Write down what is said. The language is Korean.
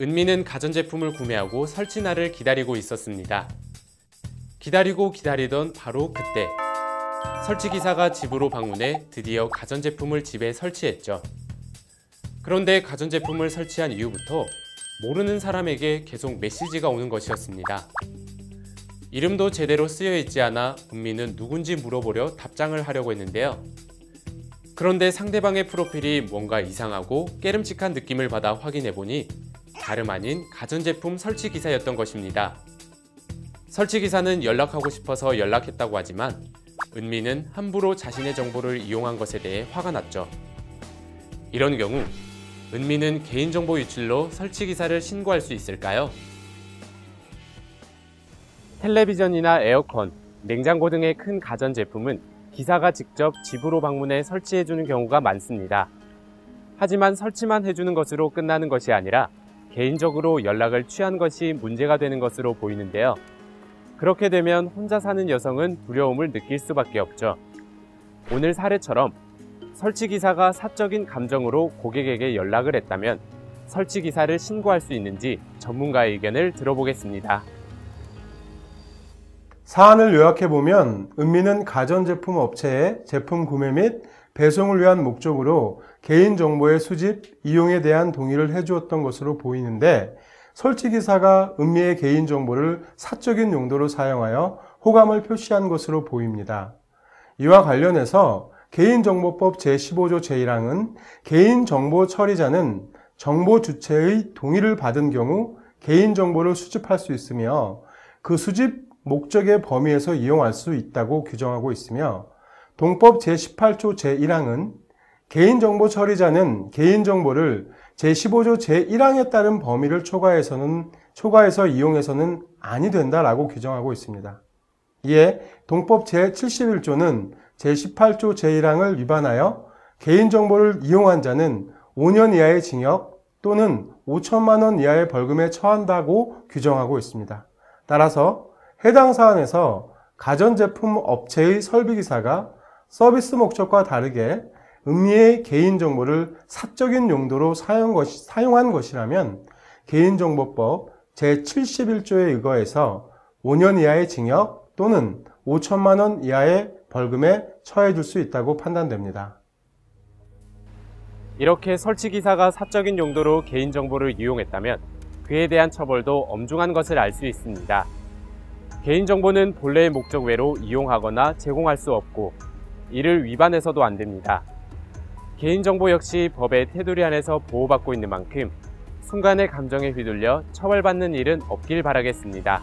은미는 가전제품을 구매하고 설치날을 기다리고 있었습니다. 기다리고 기다리던 바로 그때 설치기사가 집으로 방문해 드디어 가전제품을 집에 설치했죠. 그런데 가전제품을 설치한 이후부터 모르는 사람에게 계속 메시지가 오는 것이었습니다. 이름도 제대로 쓰여 있지 않아 은미는 누군지 물어보려 답장을 하려고 했는데요. 그런데 상대방의 프로필이 뭔가 이상하고 깨름칙한 느낌을 받아 확인해보니 다름 아닌 가전제품 설치기사였던 것입니다. 설치기사는 연락하고 싶어서 연락했다고 하지만 은미는 함부로 자신의 정보를 이용한 것에 대해 화가 났죠. 이런 경우 은미는 개인정보 유출로 설치기사를 신고할 수 있을까요? 텔레비전이나 에어컨, 냉장고 등의 큰 가전제품은 기사가 직접 집으로 방문해 설치해주는 경우가 많습니다. 하지만 설치만 해주는 것으로 끝나는 것이 아니라 개인적으로 연락을 취한 것이 문제가 되는 것으로 보이는데요. 그렇게 되면 혼자 사는 여성은 두려움을 느낄 수밖에 없죠. 오늘 사례처럼 설치기사가 사적인 감정으로 고객에게 연락을 했다면 설치기사를 신고할 수 있는지 전문가의 의견을 들어보겠습니다. 사안을 요약해보면 은미는 가전제품 업체에 제품 구매 및 배송을 위한 목적으로 개인정보의 수집, 이용에 대한 동의를 해주었던 것으로 보이는데 설치기사가 은미의 개인정보를 사적인 용도로 사용하여 호감을 표시한 것으로 보입니다. 이와 관련해서 개인정보법 제15조 제1항은 개인정보 처리자는 정보 주체의 동의를 받은 경우 개인정보를 수집할 수 있으며 그 수집 목적의 범위에서 이용할 수 있다고 규정하고 있으며 동법 제18조 제1항은 개인정보 처리자는 개인정보를 제15조 제1항에 따른 범위를 초과해서 이용해서는 아니 된다라고 규정하고 있습니다. 이에 동법 제71조는 제18조 제1항을 위반하여 개인정보를 이용한 자는 5년 이하의 징역 또는 5천만 원 이하의 벌금에 처한다고 규정하고 있습니다. 따라서 해당 사안에서 가전제품 업체의 설비기사가 서비스 목적과 다르게 은미의 개인정보를 사적인 용도로 사용한 것이라면 개인정보법 제71조에 의거해서 5년 이하의 징역 또는 5천만 원 이하의 벌금에 처해 줄 수 있다고 판단됩니다. 이렇게 설치기사가 사적인 용도로 개인정보를 이용했다면 그에 대한 처벌도 엄중한 것을 알 수 있습니다. 개인정보는 본래의 목적 외로 이용하거나 제공할 수 없고 이를 위반해서도 안 됩니다. 개인정보 역시 법의 테두리 안에서 보호받고 있는 만큼 순간의 감정에 휘둘려 처벌받는 일은 없길 바라겠습니다.